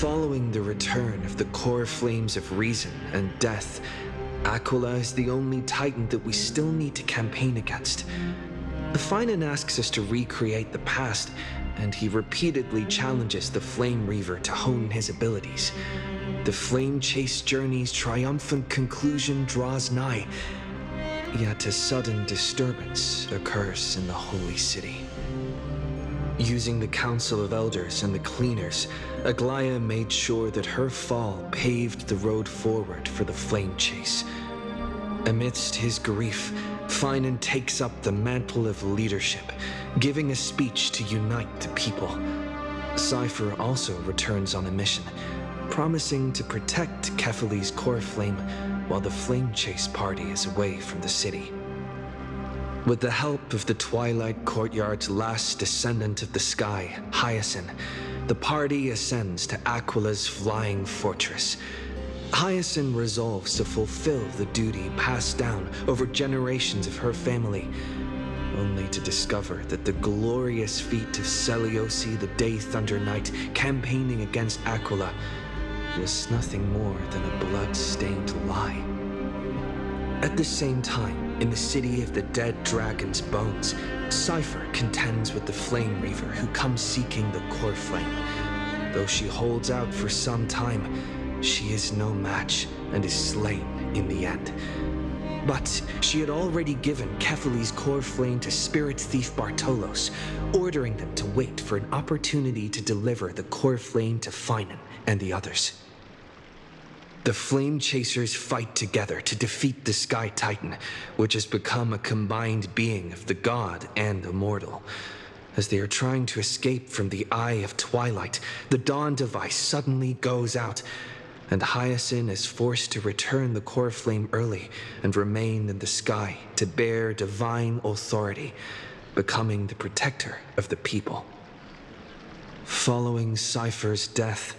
Following the return of the core flames of reason and death, Aquila is the only Titan that we still need to campaign against. Finan asks us to recreate the past, and he repeatedly challenges the Flame Reaver to hone his abilities. The Flame Chase journey's triumphant conclusion draws nigh, yet a sudden disturbance occurs in the Holy City. Using the Council of Elders and the Cleaners, Aglaia made sure that her fall paved the road forward for the Flame Chase. Amidst his grief, Finan takes up the mantle of leadership, giving a speech to unite the people. Cypher also returns on a mission, promising to protect Kefali's core flame while the Flame Chase party is away from the city. With the help of the Twilight Courtyard's last descendant of the sky, Hyacinth, the party ascends to Aquila's flying fortress. Hyacinth resolves to fulfill the duty passed down over generations of her family, only to discover that the glorious feat of Seliosi the Day Thunder Knight campaigning against Aquila was nothing more than a blood-stained lie. At the same time, in the city of the dead dragon's bones, Cypher contends with the Flame Reaver who comes seeking the core flame. Though she holds out for some time, she is no match and is slain in the end. But she had already given Kefali's core flame to spirit thief Bartolos, ordering them to wait for an opportunity to deliver the core flame to Finan and the others. The Flame Chasers fight together to defeat the Sky Titan, which has become a combined being of the god and immortal. As they are trying to escape from the Eye of Twilight, the Dawn device suddenly goes out, and Hyacinth is forced to return the core flame early and remain in the sky to bear divine authority, becoming the protector of the people. Following Cypher's death,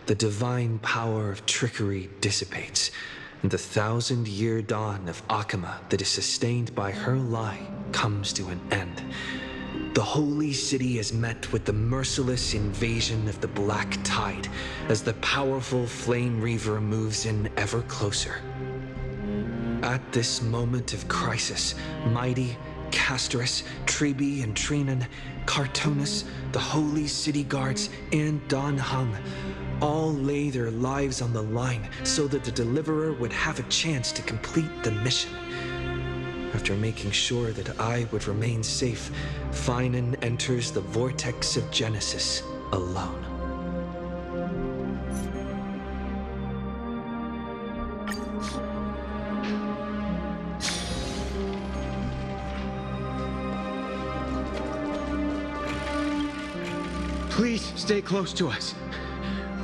the divine power of trickery dissipates, and the 1,000-year dawn of Akama that is sustained by her lie comes to an end. The Holy City is met with the merciless invasion of the Black Tide as the powerful Flame Reaver moves in ever closer. At this moment of crisis, mighty Castorus, Tribi and Trinan, Cartonus, the Holy City Guards, and Don Hung all lay their lives on the line so that the Deliverer would have a chance to complete the mission. After making sure that I would remain safe, Finan enters the vortex of Genesis alone. Please stay close to us.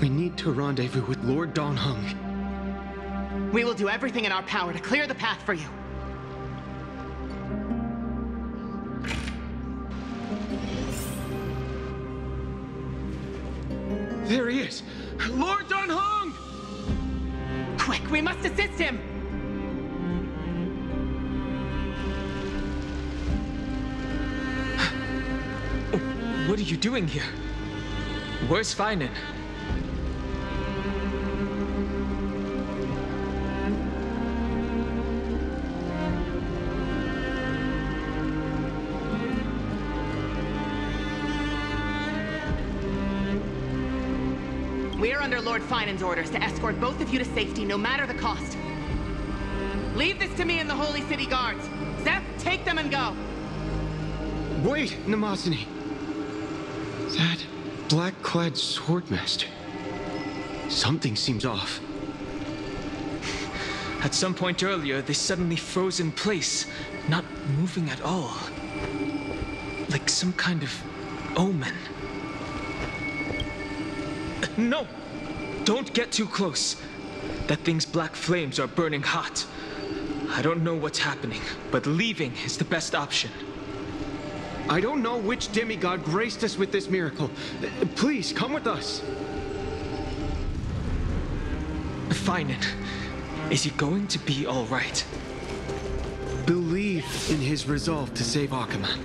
We need to rendezvous with Lord Don Hung. We will do everything in our power to clear the path for you. There he is! Lord Don Hung! Quick, we must assist him! What are you doing here? Where's Finan? We're under Lord Finan's orders to escort both of you to safety, no matter the cost. Leave this to me and the Holy City Guards. Zeph, take them and go. Wait, Namasani. That black-clad swordmaster. Something seems off. At some point earlier, they suddenly froze in place, not moving at all. Like some kind of omen. No! Don't get too close. That thing's black flames are burning hot. I don't know what's happening, but leaving is the best option. I don't know which demigod graced us with this miracle. Please, come with us. Finan, is he going to be all right? Believe in his resolve to save Akama.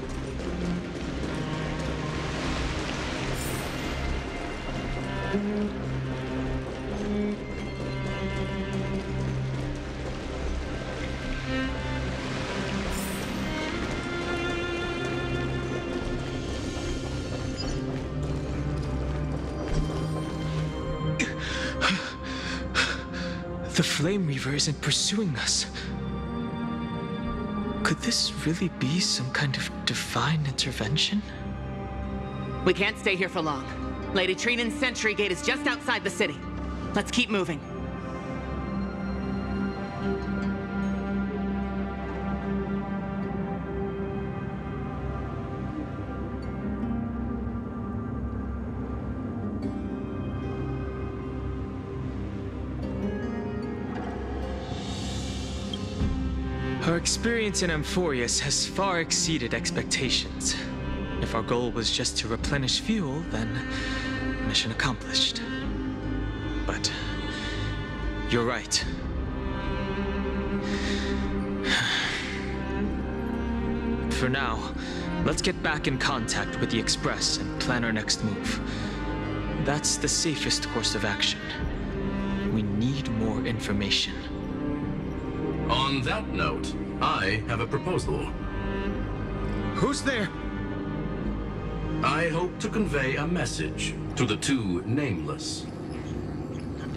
The Flame Reaver isn't pursuing us. Could this really be some kind of divine intervention? We can't stay here for long. Lady Trinan's sentry gate is just outside the city. Let's keep moving. Our experience in Amphorius has far exceeded expectations. If our goal was just to replenish fuel, then mission accomplished. But you're right. For now, let's get back in contact with the Express and plan our next move. That's the safest course of action. We need more information. On that note, I have a proposal. Who's there? I hope to convey a message to the two nameless.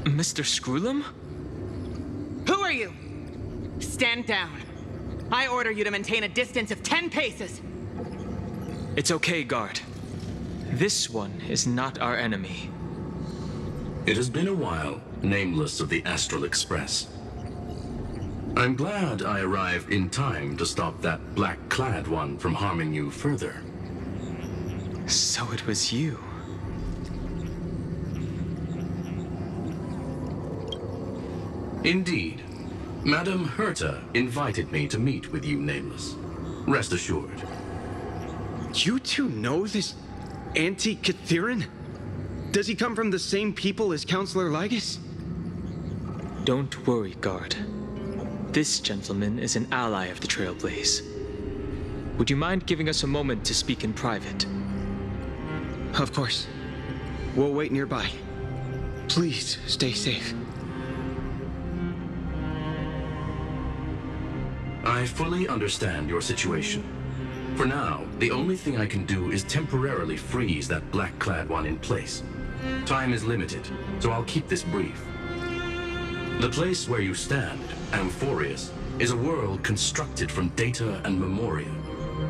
Mr. Screwlum? Who are you? Stand down. I order you to maintain a distance of 10 paces. It's okay, guard. This one is not our enemy. It has been a while, nameless of the Astral Express. I'm glad I arrived in time to stop that black-clad one from harming you further. So it was you. Indeed. Madame Herta invited me to meet with you, nameless. Rest assured. You two know this anti-Catharin? Does he come from the same people as Counselor Lygus? Don't worry, guard. This gentleman is an ally of the Trailblaze. Would you mind giving us a moment to speak in private? Of course. We'll wait nearby. Please stay safe. I fully understand your situation. For now, the only thing I can do is temporarily freeze that black-clad one in place. Time is limited, so I'll keep this brief. The place where you stand, Amphorius, is a world constructed from data and memoria,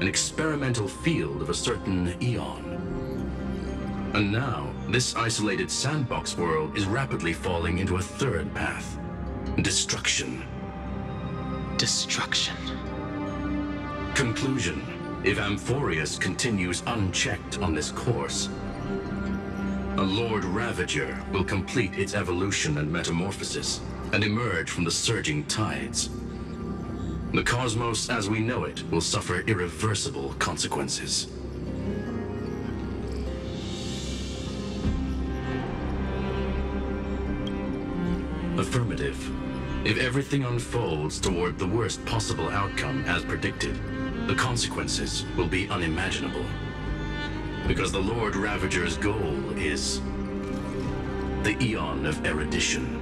an experimental field of a certain eon. And now, this isolated sandbox world is rapidly falling into a third path. Destruction. Destruction. Conclusion. If Amphorius continues unchecked on this course, a Lord Ravager will complete its evolution and metamorphosis, and emerge from the surging tides. The cosmos as we know it will suffer irreversible consequences. Affirmative. If everything unfolds toward the worst possible outcome as predicted, the consequences will be unimaginable. Because the Lord Ravager's goal is the Eon of Erudition.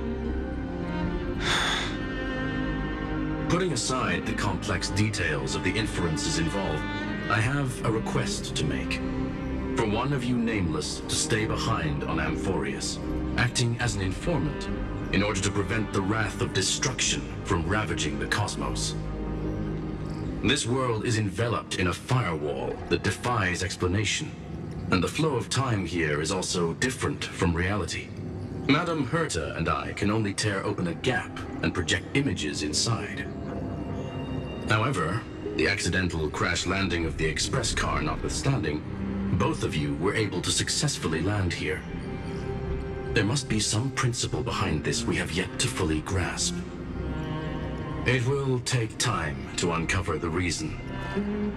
Putting aside the complex details of the inferences involved, I have a request to make. For one of you nameless to stay behind on Amphorius, acting as an informant, in order to prevent the wrath of destruction from ravaging the cosmos. This world is enveloped in a firewall that defies explanation, and the flow of time here is also different from reality. Madame Herta and I can only tear open a gap and project images inside. However, the accidental crash landing of the express car notwithstanding, both of you were able to successfully land here. There must be some principle behind this we have yet to fully grasp. It will take time to uncover the reason.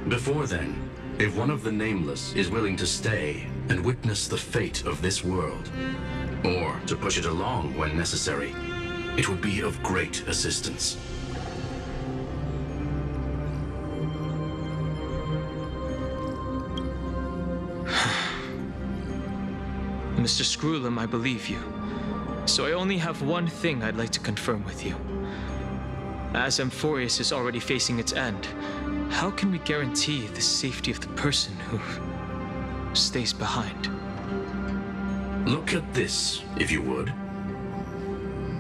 Before then, if one of the Nameless is willing to stay and witness the fate of this world, or to push it along when necessary, it would be of great assistance. Mr. Screwlum, I believe you. So I only have one thing I'd like to confirm with you. As Amphorius is already facing its end, how can we guarantee the safety of the person who stays behind? Look at this, if you would.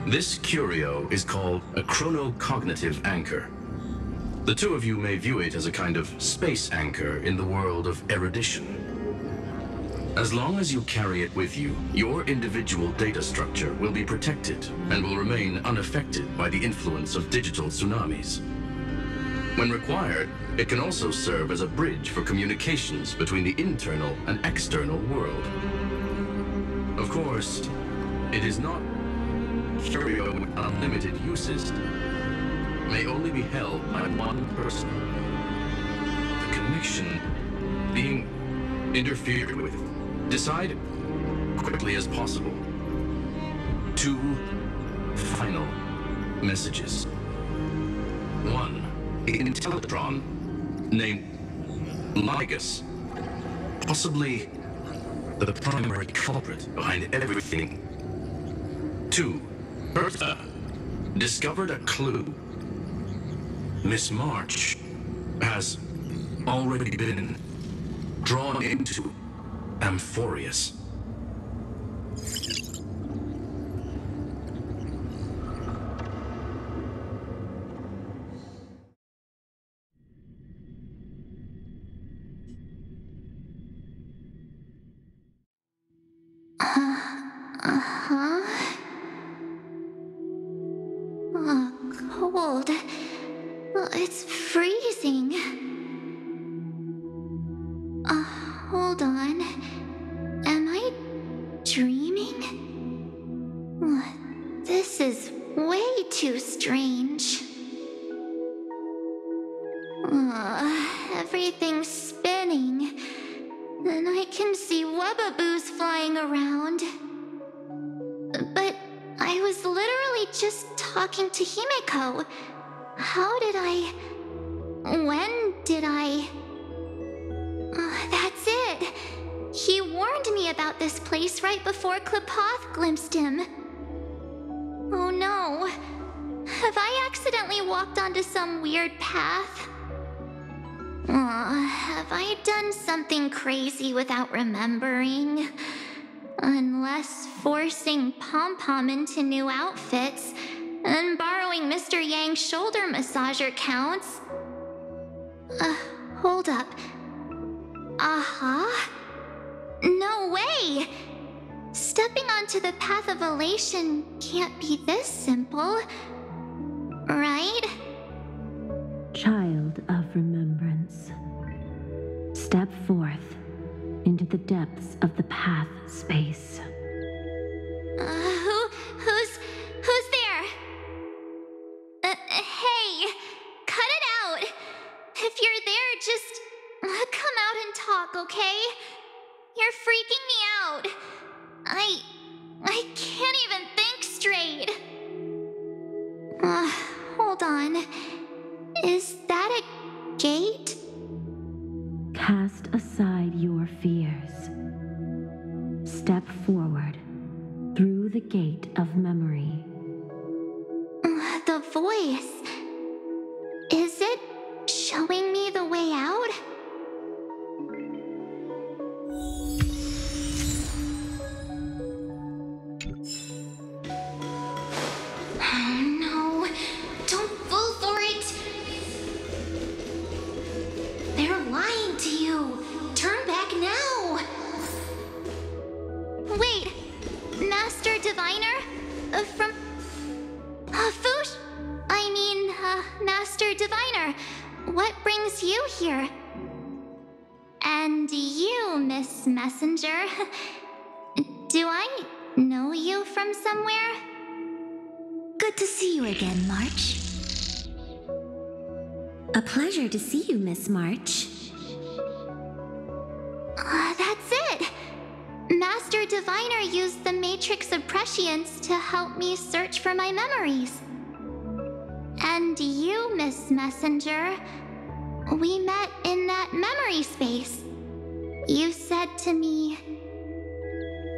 This curio is called a chronocognitive anchor. The two of you may view it as a kind of space anchor in the world of erudition. As long as you carry it with you, your individual data structure will be protected and will remain unaffected by the influence of digital tsunamis. When required, it can also serve as a bridge for communications between the internal and external world. Of course, it is not curio with unlimited uses. May only be held by one person. The connection being interfered with. Decide quickly as possible. 2 final messages. 1. Intellatron named Ligus, possibly the primary culprit behind everything. 2. Bertha discovered a clue. Miss March has already been drawn into Amphorius. Cold. It's freezing. Hold on. Am I dreaming? This is way too strange. Everything's spinning. And I can see webbaboos flying around. But I was literally just talking to Himeko. How did I... When did I... That's it. He warned me about this place right before Klipoth glimpsed him. Oh no. Have I accidentally walked onto some weird path? Have I done something crazy without remembering? Unless forcing Pom-Pom into new outfits and borrowing Mr. Yang's shoulder massager counts. Hold up. No way! Stepping onto the path of elation can't be this simple, right? Child of remembrance, step forth into the depths of the path space. Who's there? Hey, cut it out. If you're there, just come out and talk, okay? You're freaking me out. I can't even think straight. Hold on. Is that a gate? Cast aside your fears. Step forward through the gate of memory. The voice. Is it showing me the way out? No, don't fall for it. They're lying to you. Turn back now. Wait, Master Diviner? From... Fush? Master Diviner, what brings you here? And you, Miss Messenger. Do I know you from somewhere? Good to see you again, March. A pleasure to see you, Miss March. That's it! Master Diviner used the Matrix of Prescience to help me search for my memories. And you, Miss Messenger, we met in that memory space. You said to me,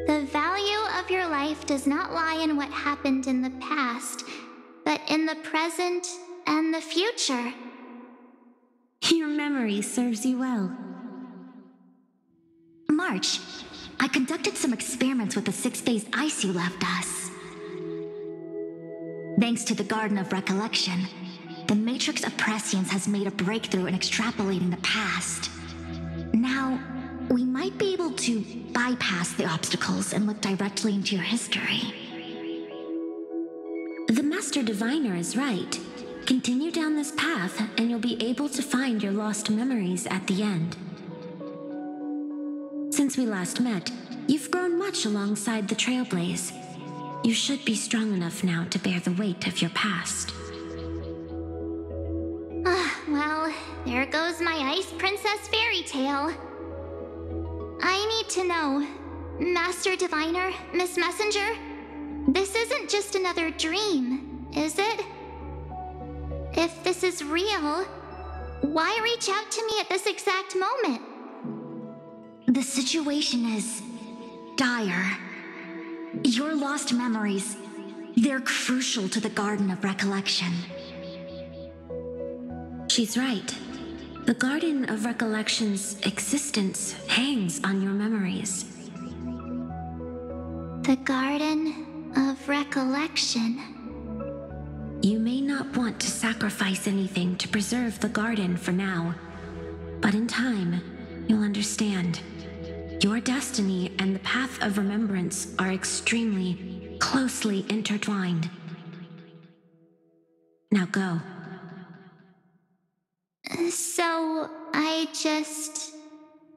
"The value of your life does not lie in what happened in the past, but in the present and the future." Your memory serves you well. March, I conducted some experiments with the 6-phase ice you left us. Thanks to the Garden of Recollection, the Matrix of Prescience has made a breakthrough in extrapolating the past. Now, we might be able to bypass the obstacles and look directly into your history. The Master Diviner is right. Continue down this path, and you'll be able to find your lost memories at the end. Since we last met, you've grown much alongside the Trailblaze. You should be strong enough now to bear the weight of your past. Well, there goes my Ice Princess fairy tale. I need to know, Master Diviner, Miss Messenger, this isn't just another dream, is it? If this is real, why reach out to me at this exact moment? The situation is dire. Your lost memories, they're crucial to the Garden of Recollection. She's right. The Garden of Recollection's existence hangs on your memories. The Garden of Recollection. You may not want to sacrifice anything to preserve the garden for now, but in time, you'll understand. Your destiny and the path of remembrance are extremely, closely intertwined. Now go. So, I just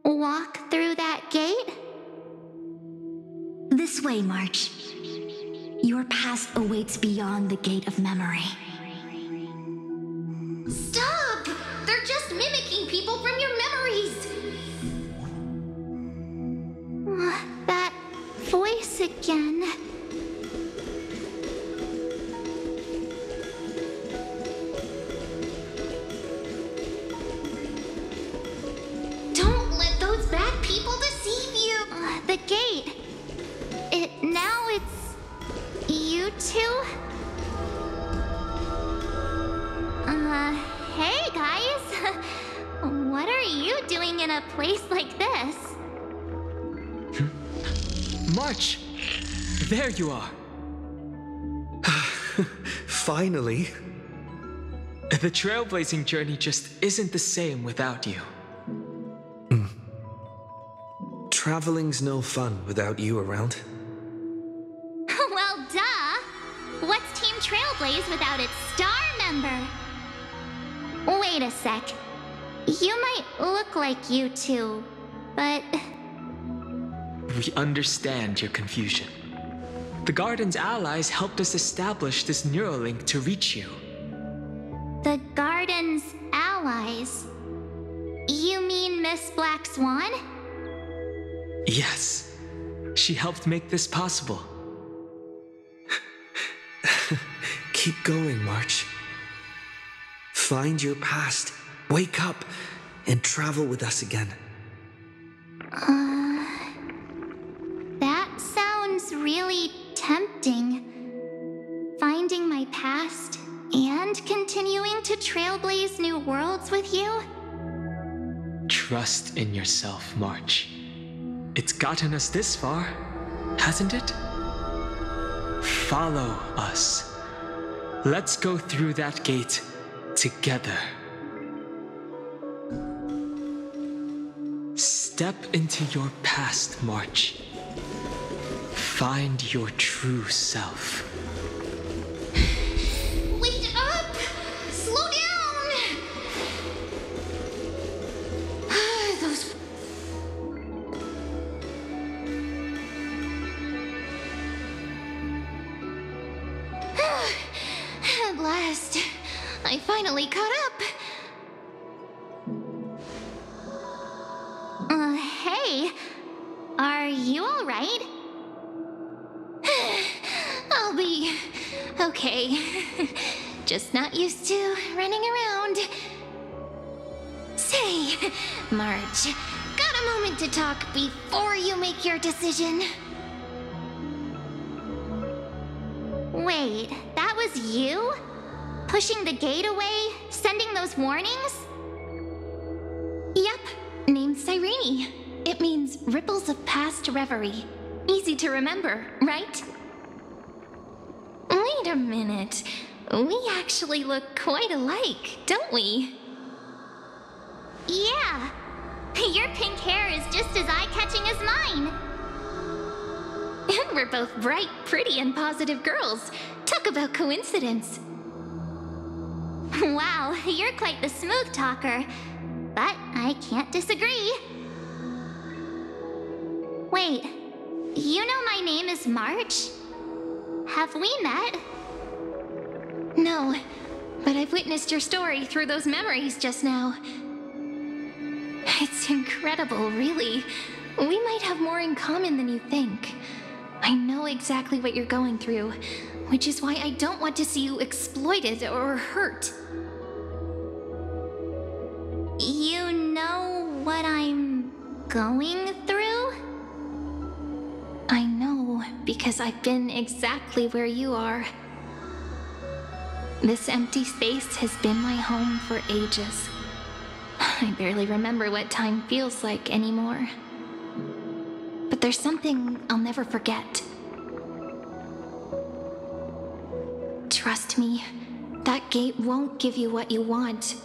walk through that gate? This way, March. Your past awaits beyond the Gate of Memory. Stop! They're just mimicking people from your memories! That voice again. Don't let those bad people deceive you! The gate. Now it's you two? Hey guys! What are you doing in a place like this? March! There you are! Finally. The trailblazing journey just isn't the same without you. Traveling's no fun without you around. Well, duh! What's Team Trailblaze without its star member? Wait a sec. You might look like you two, but... We understand your confusion. The Garden's allies helped us establish this neural link to reach you. The Garden's allies? You mean Miss Black Swan? Yes. She helped make this possible. Keep going, March. Find your past, wake up, and travel with us again. That sounds really tempting. Finding my past and continuing to trailblaze new worlds with you? Trust in yourself, March. It's gotten us this far, hasn't it? Follow us. Let's go through that gate together. Step into your past, March. Find your true self. Wait up! Slow down! Those... At last, I finally caught up. Hey, are you all right? I'll be okay. Just not used to running around. Say, March, got a moment to talk before you make your decision? Wait, that was you? Pushing the gate away? Sending those warnings? Yep, named Cyrene. It means ripples of past reverie. Easy to remember, right? Wait Wait a minute. We actually look quite alike, don't we? Yeah. Your pink hair is just as eye-catching as mine. And we're both bright, pretty, and positive girls. Talk about coincidence. Wow, you're quite the smooth talker. But I can't disagree. Wait, you know my name is March? Have we met? No, but I've witnessed your story through those memories just now. It's incredible, really. We might have more in common than you think. I know exactly what you're going through, which is why I don't want to see you exploited or hurt. You know what I'm going through? I know, because I've been exactly where you are. This empty space has been my home for ages. I barely remember what time feels like anymore. But there's something I'll never forget. Trust me, that gate won't give you what you want.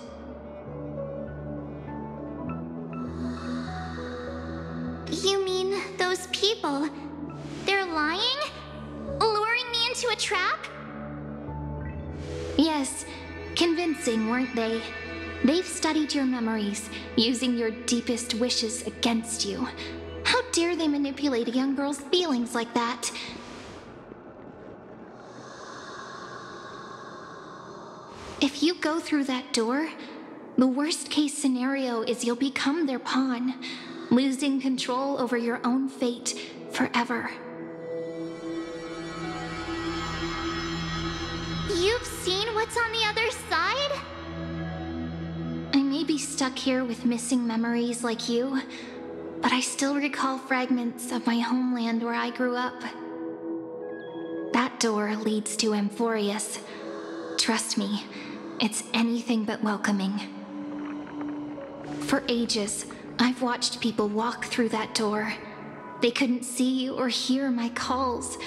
You mean those people? They're lying? Luring me into a trap? Yes, convincing, weren't they? They've studied your memories, using your deepest wishes against you. How dare they manipulate a young girl's feelings like that? If you go through that door, the worst-case scenario is you'll become their pawn, losing control over your own fate forever. You've seen what's on the other side? I may be stuck here with missing memories like you, but I still recall fragments of my homeland where I grew up. That door leads to Amphorius. Trust me, it's anything but welcoming. For ages, I've watched people walk through that door. They couldn't see or hear my calls.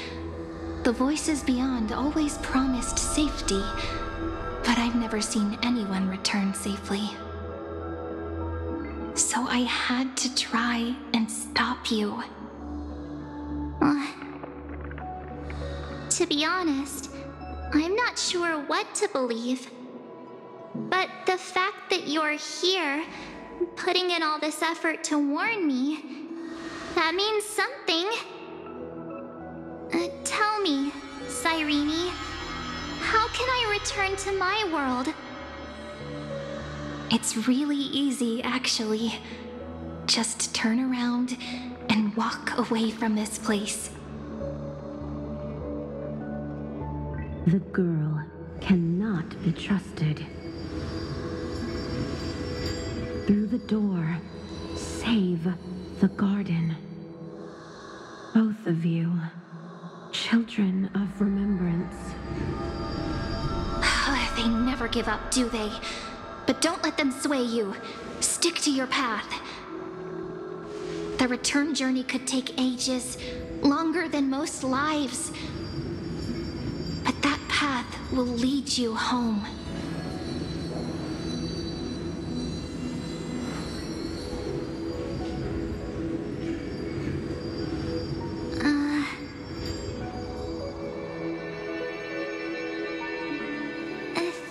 The voices beyond always promised safety, but I've never seen anyone return safely. So I had to try and stop you. To be honest, I'm not sure what to believe. But the fact that you're here, putting in all this effort to warn me, that means something. Tell me, Cyrene, how can I return to my world? It's really easy, actually. Just turn around and walk away from this place. The girl cannot be trusted. Through the door, save the garden. Both of you, children of remembrance. They never give up, do they? But don't let them sway you. Stick to your path. The return journey could take ages, longer than most lives. But that path will lead you home.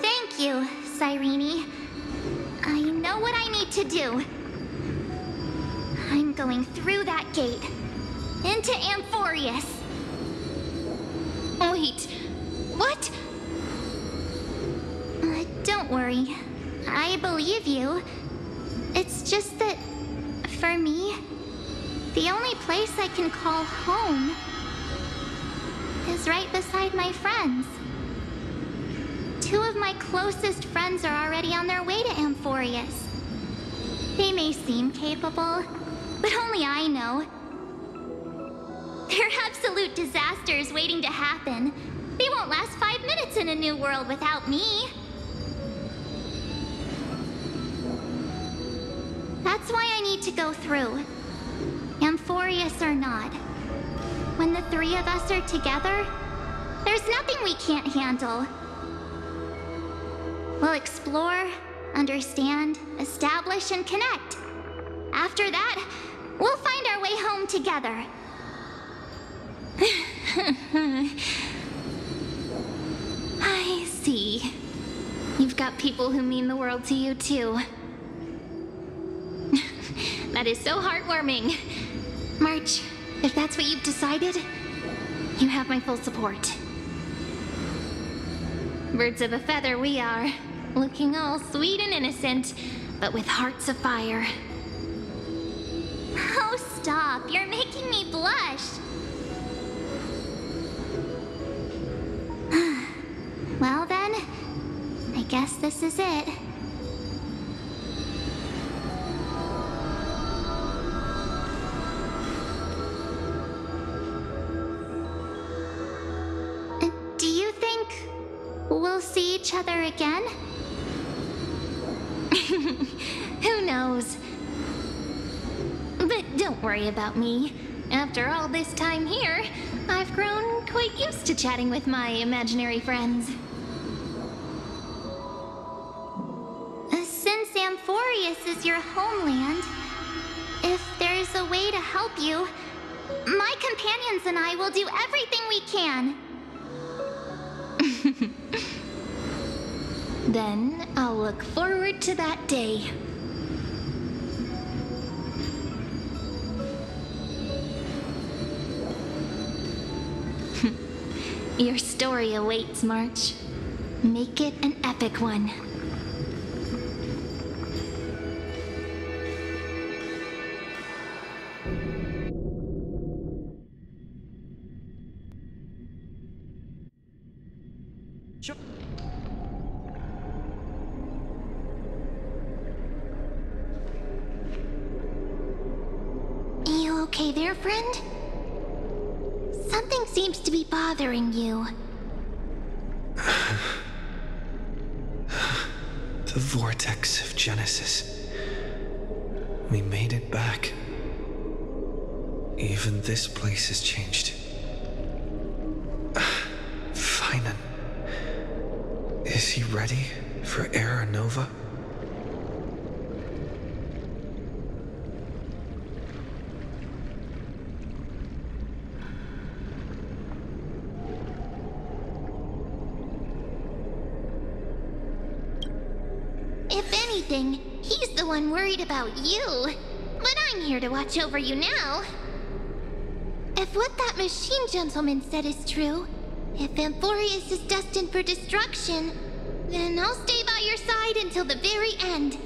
Thank you, Cyrene. I know what I need to do. I'm going through that gate. Into Amphorius. Wait, what? Don't worry. I believe you. It's just that, for me, the only place I can call home is right beside my friends. Two of my closest friends are already on their way to Amphorius. They may seem capable, but only I know. They're absolute disasters waiting to happen. They won't last 5 minutes in a new world without me. That's why I need to go through. Amphorius or not. When the three of us are together, There's nothing we can't handle. We'll explore, understand, establish, and connect. After that, we'll find our way home together. I see. You've got people who mean the world to you, too. That is so heartwarming. March, if that's what you've decided, you have my full support. Birds of a feather we are, looking all sweet and innocent, but with hearts of fire. Oh, stop. You're making me blush. Well then, I guess this is it. Do you think we'll see each other again? Who knows? But don't worry about me. After all this time here, I've grown quite used to chatting with my imaginary friends. Since Amphorius is your homeland, if there's a way to help you, my companions and I will do everything we can. Then I'll look forward to that day. Your story awaits, March. Make it an epic one. You okay there, friend? Something seems to be bothering you. The vortex of Genesis. We made it back. Even this place has changed. Finan. Is he ready for Era Nova? If anything, he's the one worried about you. But I'm here to watch over you now. If what that machine gentleman said is true, if Amphorius is destined for destruction, then I'll stay by your side until the very end.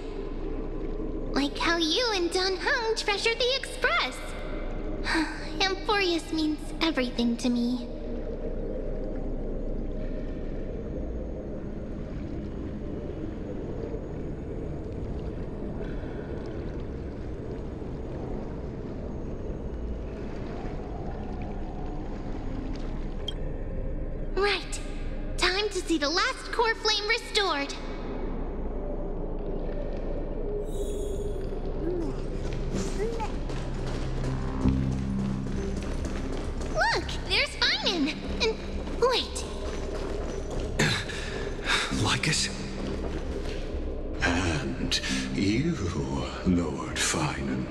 Like how you and Dun Hung treasured the Express. Amphorius means everything to me. Right. Time to see the last core flame restored. Look, there's Finan. And wait. Lycus? And you, Lord Finan,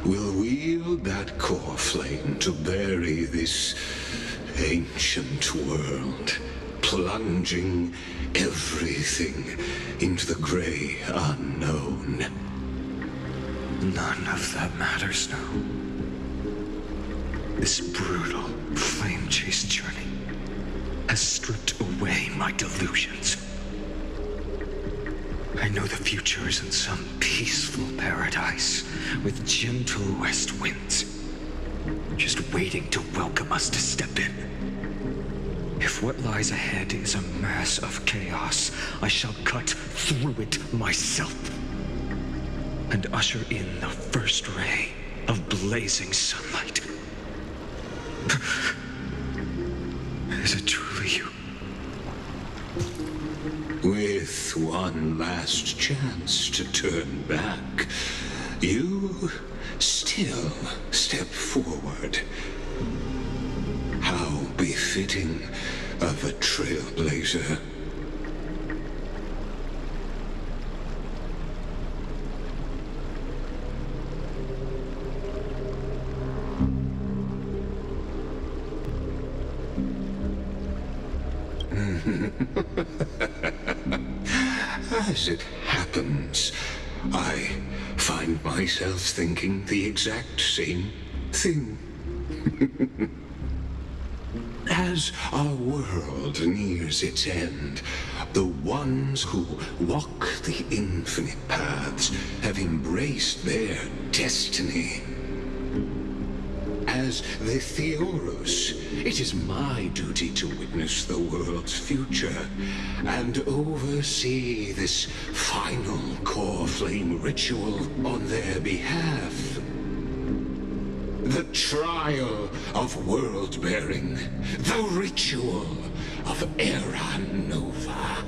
will wield that core flame to bury this ancient world, plunging everything into the gray unknown. None of that matters now. This brutal, flame-chased journey has stripped away my delusions. I know the future is in some peaceful paradise with gentle west winds, just waiting to welcome us to step in. If what lies ahead is a mass of chaos, I shall cut through it myself and usher in the first ray of blazing sunlight. Is it truly you? With one last chance to turn back, you still step forward. How befitting of a trailblazer. As it happens, I find myself thinking the exact same thing. As our world nears its end, the ones who walk the infinite paths have embraced their destiny. As the Theoros, it is my duty to witness the world's future and oversee this final core flame ritual on their behalf. The trial of world-bearing, the ritual of Era Nova.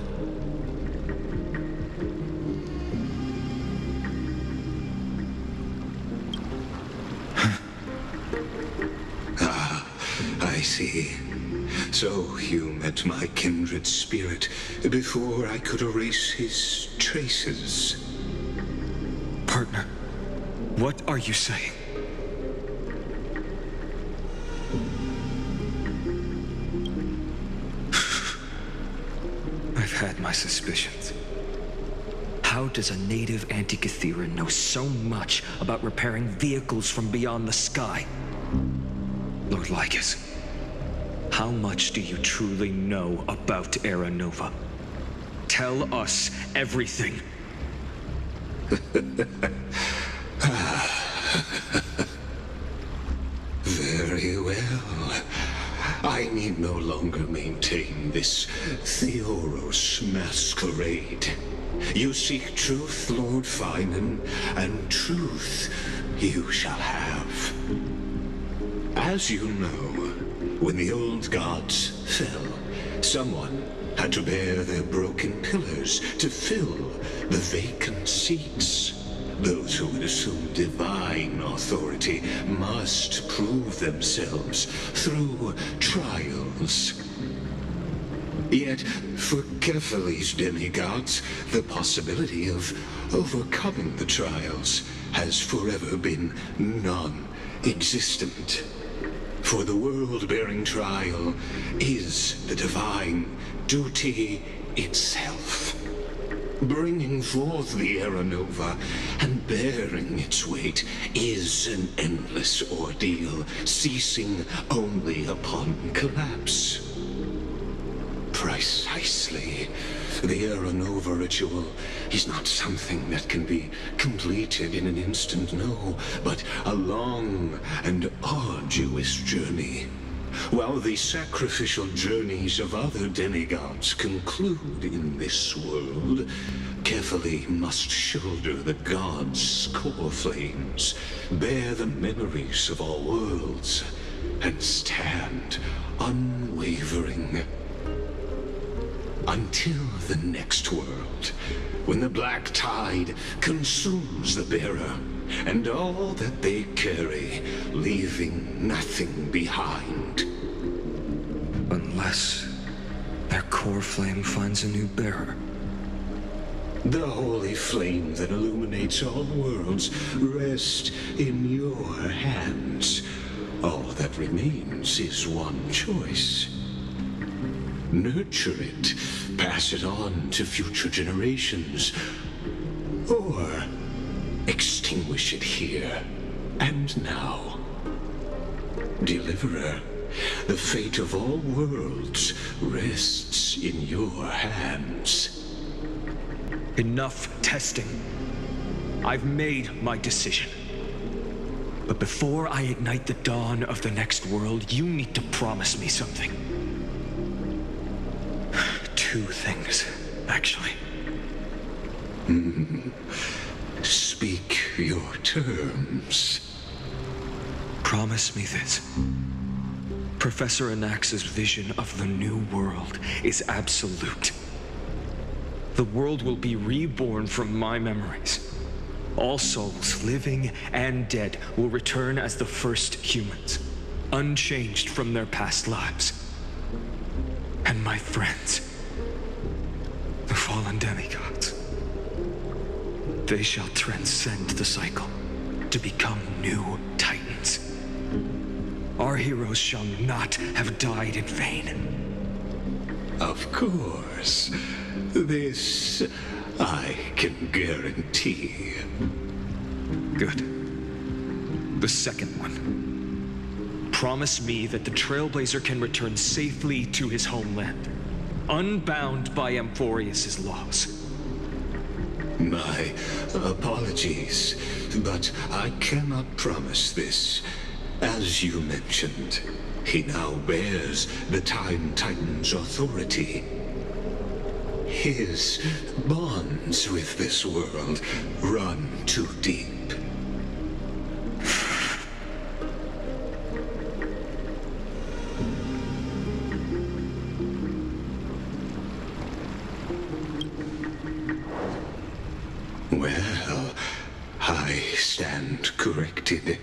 I see. So you met my kindred spirit before I could erase his traces. Partner, what are you saying? I've had my suspicions. How does a native Antikytheran know so much about repairing vehicles from beyond the sky? Lord Lycus, how much do you truly know about Era Nova? Tell us everything. Very well. I need no longer maintain this Theoros masquerade. You seek truth, Lord Finan, and truth you shall have. As you know, when the old gods fell, someone had to bear their broken pillars to fill the vacant seats. Those who would assume divine authority must prove themselves through trials. Yet, for Kephales's demigods, the possibility of overcoming the trials has forever been non-existent. For the world-bearing trial is the divine duty itself. Bringing forth the Era Nova and bearing its weight is an endless ordeal, ceasing only upon collapse. Precisely. The Era Nova ritual is not something that can be completed in an instant, no, but a long and arduous journey. While the sacrificial journeys of other demigods conclude in this world, Kephale must shoulder the gods' core flames, bear the memories of all worlds, and stand unwavering. Until the next world, when the black tide consumes the bearer, and all that they carry, leaving nothing behind. Unless their core flame finds a new bearer. The holy flame that illuminates all worlds rests in your hands. All that remains is one choice. Nurture it, pass it on to future generations, or extinguish it here and now. Deliverer, the fate of all worlds rests in your hands. Enough testing. I've made my decision. But before I ignite the dawn of the next world, you need to promise me something. Two things, actually. Speak your terms. Promise me this. Professor Anax's vision of the new world is absolute. The world will be reborn from my memories. All souls, living and dead, will return as the first humans, unchanged from their past lives. my friends, the fallen demigods. They shall transcend the cycle to become new titans. Our heroes shall not have died in vain. Of course. This I can guarantee. Good. The second one. Promise me that the Trailblazer can return safely to his homeland, unbound by Amphorius' laws. My apologies, but I cannot promise this. As you mentioned, he now bears the Time Titan's authority. His bonds with this world run too deep. Well, I stand corrected.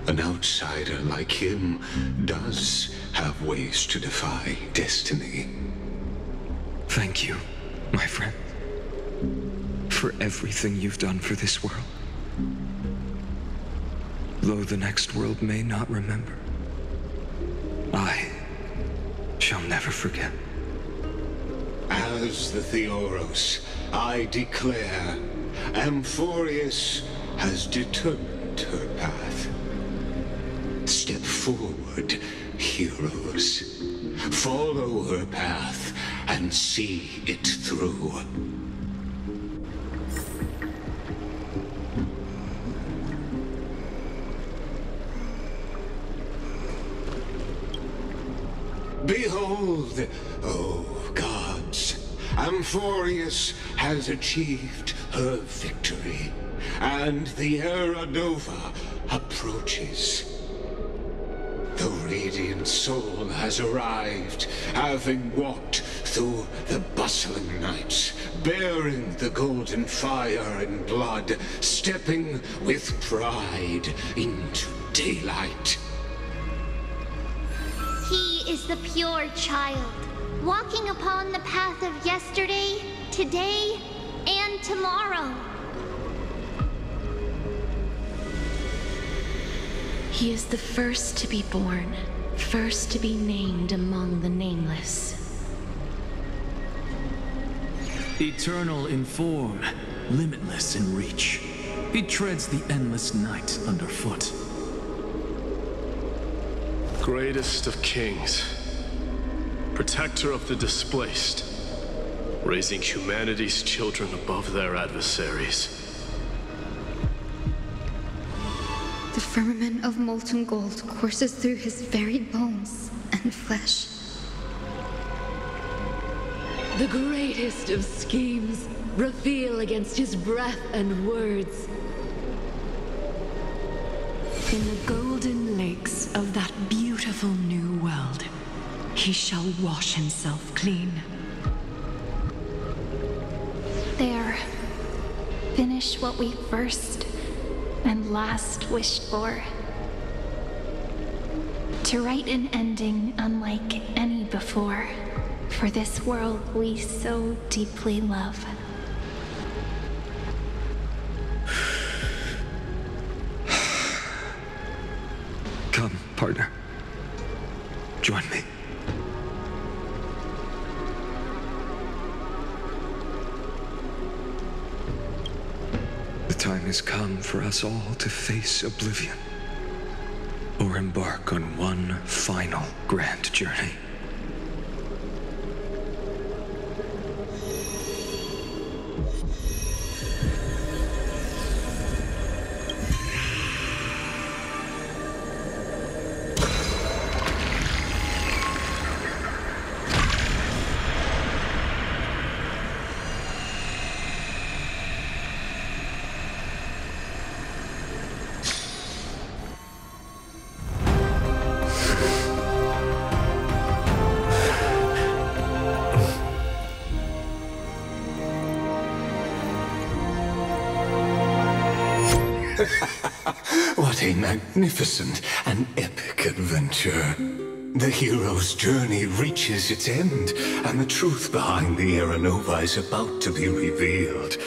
An outsider like him does have ways to defy destiny. Thank you, my friend, for everything you've done for this world. Though the next world may not remember, I shall never forget. As the Theoros, I declare, Amphorius has determined her path. Step forward, heroes. Follow her path and see it through. Behold, oh gods, Amphorius has achieved her victory, and the Era Nova approaches. The Radiant Soul has arrived, having walked through the bustling nights, bearing the golden fire and blood, stepping with pride into daylight. He is the pure child, walking upon the path of yesterday, today, and tomorrow. He is the first to be born, first to be named among the nameless. Eternal in form, limitless in reach. He treads the endless night underfoot. Greatest of kings, protector of the displaced, raising humanity's children above their adversaries. The firmament of molten gold courses through his very bones and flesh. The greatest of schemes reveal against his breath and words. In the golden lakes of that beautiful new world, he shall wash himself clean. There, finish what we first and last wished for. To write an ending unlike any before, for this world we so deeply love. Come, partner. Join me. The time has come for us all to face oblivion, or embark on one final grand journey. What a magnificent and epic adventure. The hero's journey reaches its end, and the truth behind the Aeronova is about to be revealed.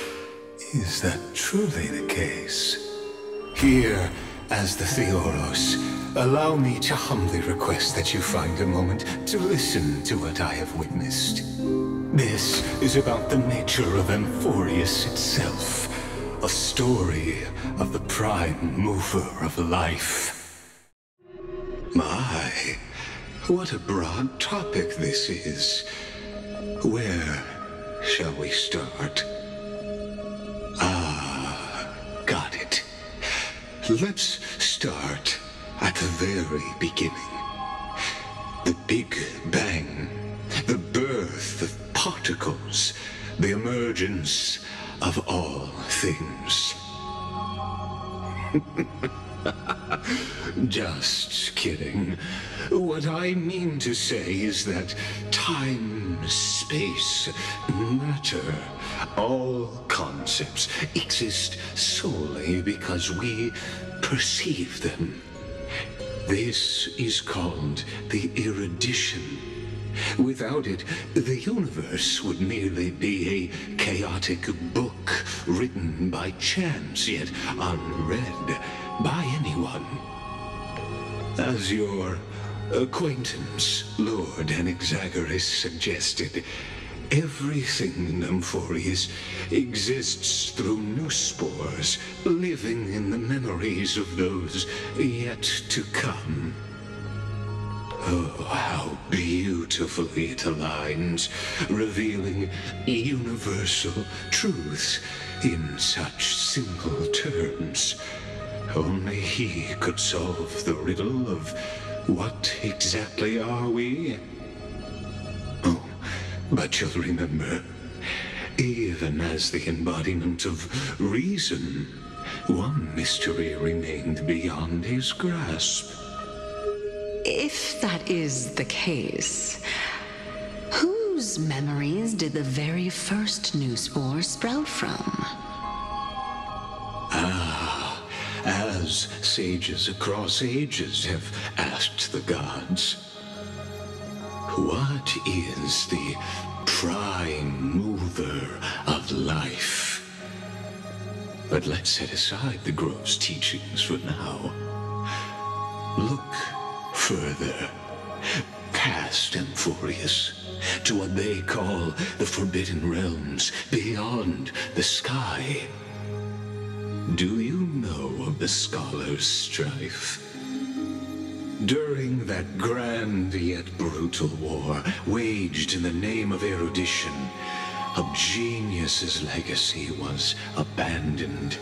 Is that truly the case? Here, as the Theoros, allow me to humbly request that you find a moment to listen to what I have witnessed. This is about the nature of Amphorius itself, a story of the prime mover of life. My, what a broad topic this is. Where shall we start? Got it. Let's start at the very beginning. The Big Bang, the birth of particles, the emergence of all things. Just kidding. What I mean to say is that time, space, matter, all concepts exist solely because we perceive them. This is called the erudition. Without it, the universe would merely be a chaotic book written by chance, yet unread by anyone. As your acquaintance, Lord Anaxagoras, suggested, everything in Amphorius exists through new spores, living in the memories of those yet to come. Oh, how beautifully it aligns, revealing universal truths in such simple terms. Only he could solve the riddle of what exactly are we? Oh, but you'll remember, even as the embodiment of reason, one mystery remained beyond his grasp. If that is the case, whose memories did the very first new spore sprout from? As sages across ages have asked the gods, what is the prime mover of life? But let's set aside the gross teachings for now. Look further, past Amphorius, to what they call the Forbidden Realms beyond the sky. Do you know of the Scholar's Strife? During that grand yet brutal war, waged in the name of erudition, a genius's legacy was abandoned,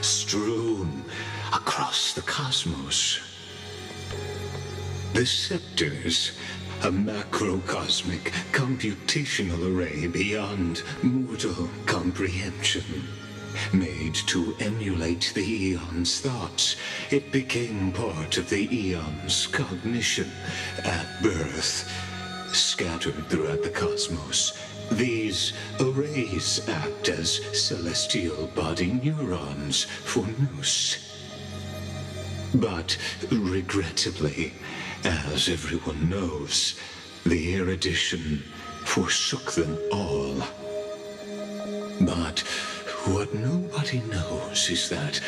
strewn across the cosmos. The Scepters, a macrocosmic computational array beyond mortal comprehension. Made to emulate the Eon's thoughts, it became part of the Eon's cognition at birth. Scattered throughout the cosmos, these arrays act as celestial body neurons for Nous. But regrettably, as everyone knows, the erudition forsook them all. But what nobody knows is that,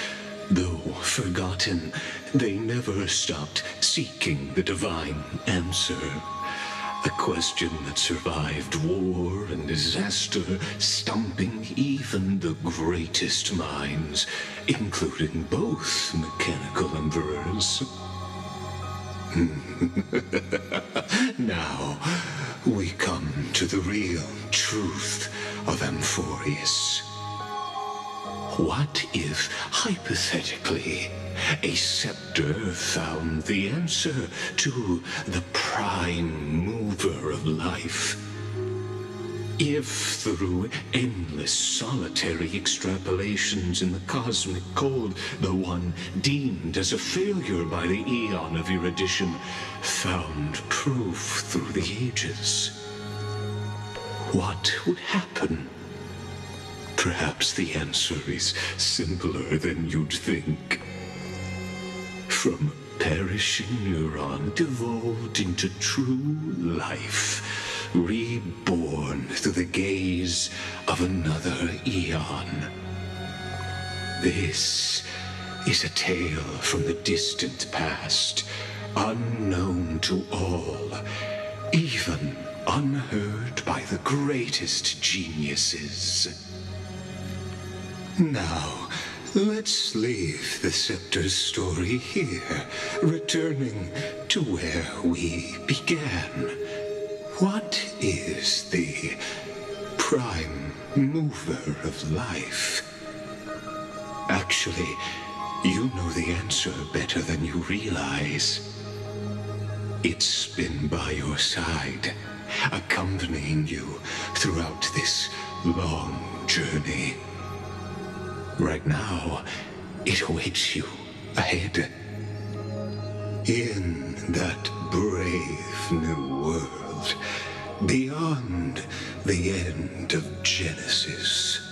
though forgotten, they never stopped seeking the divine answer. A question that survived war and disaster, stumping even the greatest minds, including both mechanical emperors. Now, we come to the real truth of Amphorius. What if, hypothetically, a scepter found the answer to the prime mover of life? If, through endless solitary extrapolations in the cosmic cold, the one deemed as a failure by the Eon of erudition found proof through the ages, what would happen? Perhaps the answer is simpler than you'd think. From perishing neuron devolved into true life, reborn through the gaze of another eon. This is a tale from the distant past, unknown to all, even unheard by the greatest geniuses. Now, let's leave the Scepter's story here, returning to where we began. What is the prime mover of life? Actually, you know the answer better than you realize. It's been by your side, accompanying you throughout this long journey. Right now, it awaits you ahead. In that brave new world, beyond the end of Genesis.